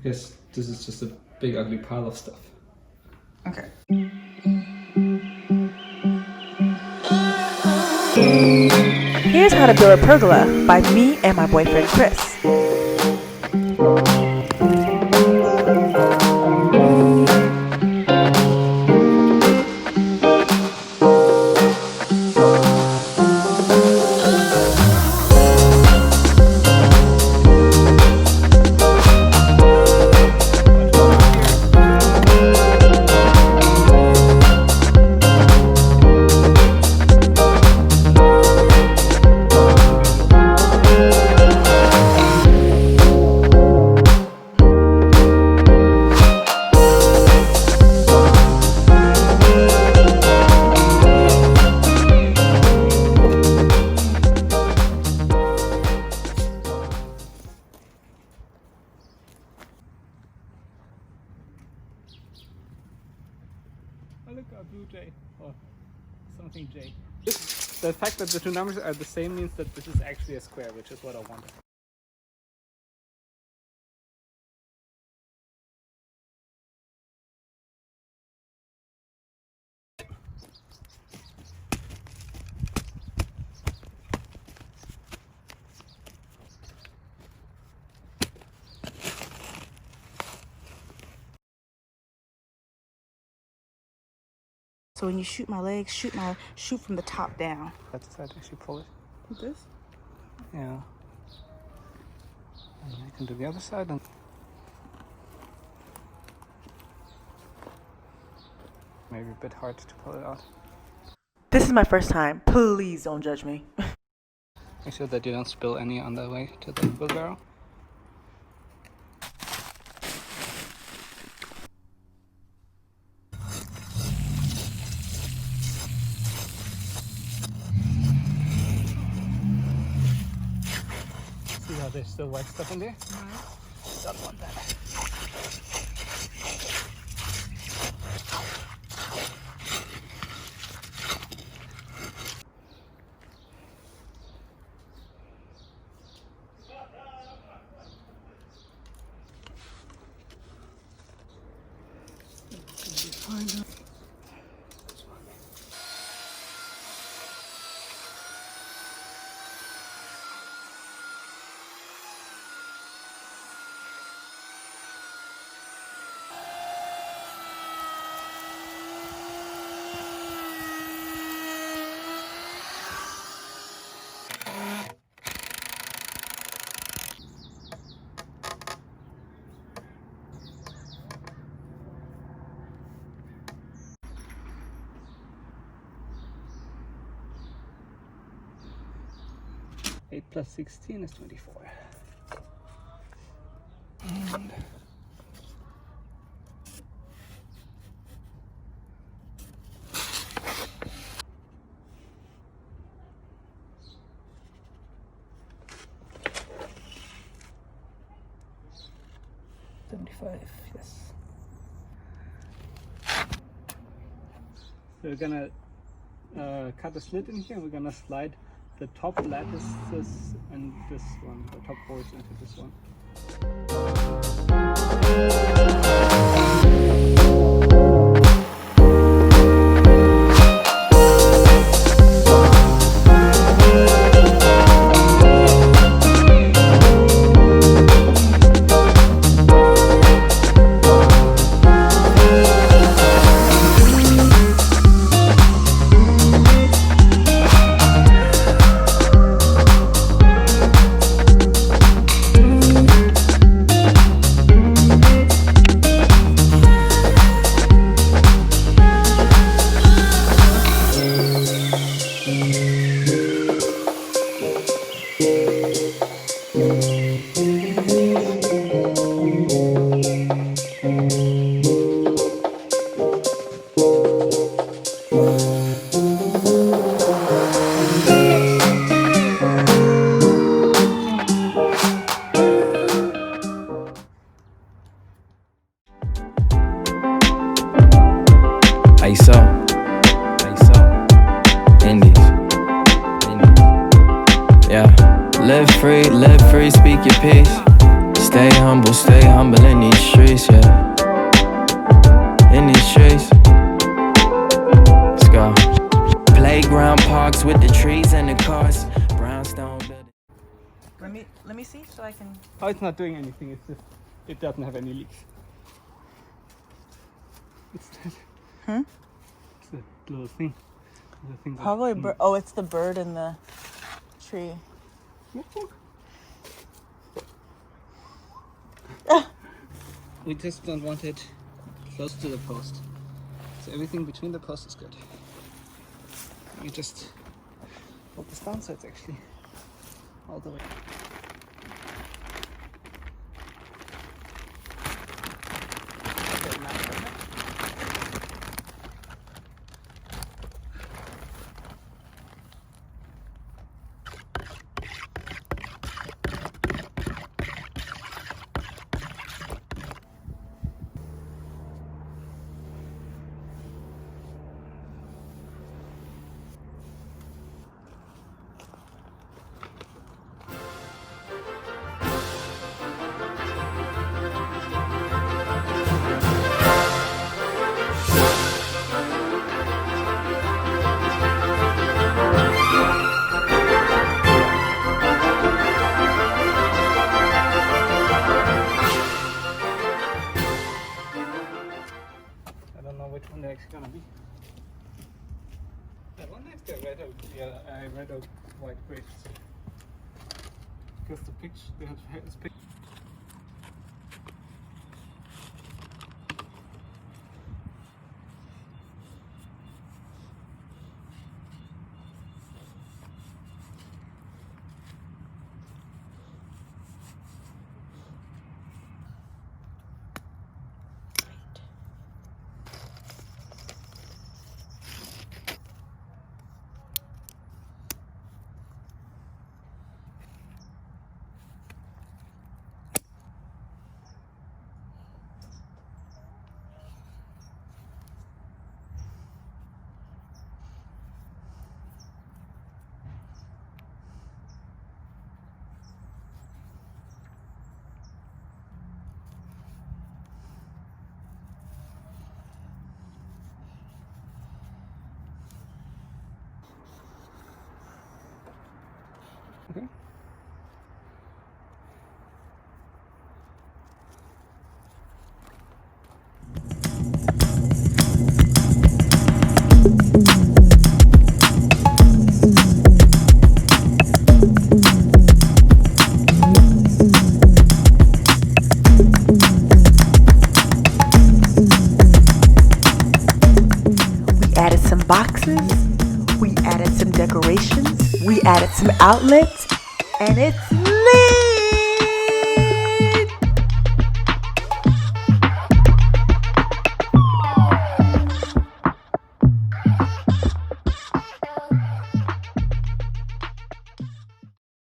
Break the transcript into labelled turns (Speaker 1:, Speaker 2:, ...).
Speaker 1: Because this is just a big ugly pile of stuff.
Speaker 2: Okay.
Speaker 3: Here's how to build a pergola by me and my boyfriend Chris.
Speaker 1: Oh look, a blue jay, or something jay. The fact that the two numbers are the same means that this is actually a square, which is what I wanted.
Speaker 2: So when you shoot my legs, shoot from the top down.
Speaker 1: That's the side, actually pull it.
Speaker 2: Like this?
Speaker 1: Yeah. And I can do the other side. And maybe a bit hard to pull it out.
Speaker 3: This is my first time. Please don't judge me.
Speaker 1: Make sure that you don't spill any on the way to the wheelbarrow. See how there's still white stuff in there? Don't want that. Eight plus 16 is 24. And 75, yes. So we're gonna cut a slit in here, and we're gonna slide the top lattices and this one, the top boards into this one.
Speaker 4: ISO, Indies, yeah. Live free, speak your peace. Stay humble in these streets, yeah. In these streets. Let's go. Playground parks with the trees and the cars. Brownstone building.
Speaker 2: Let me see so I can.
Speaker 1: Oh, it's not doing anything. It's just it doesn't have any leaks. It's that.
Speaker 2: Hmm?
Speaker 1: It's that little thing. The thing
Speaker 2: Probably bird. Oh, it's the bird in the tree.
Speaker 1: We just don't want it close to the post. So everything between the posts is good. We just hold this down so it's actually all the way. Which one they're actually gonna be. That one next to red oak, red oak white grapes. Because the picture, they have this picture. Okay.
Speaker 3: We added some boxes, we added some decorations, we added some outlets, and it's lit!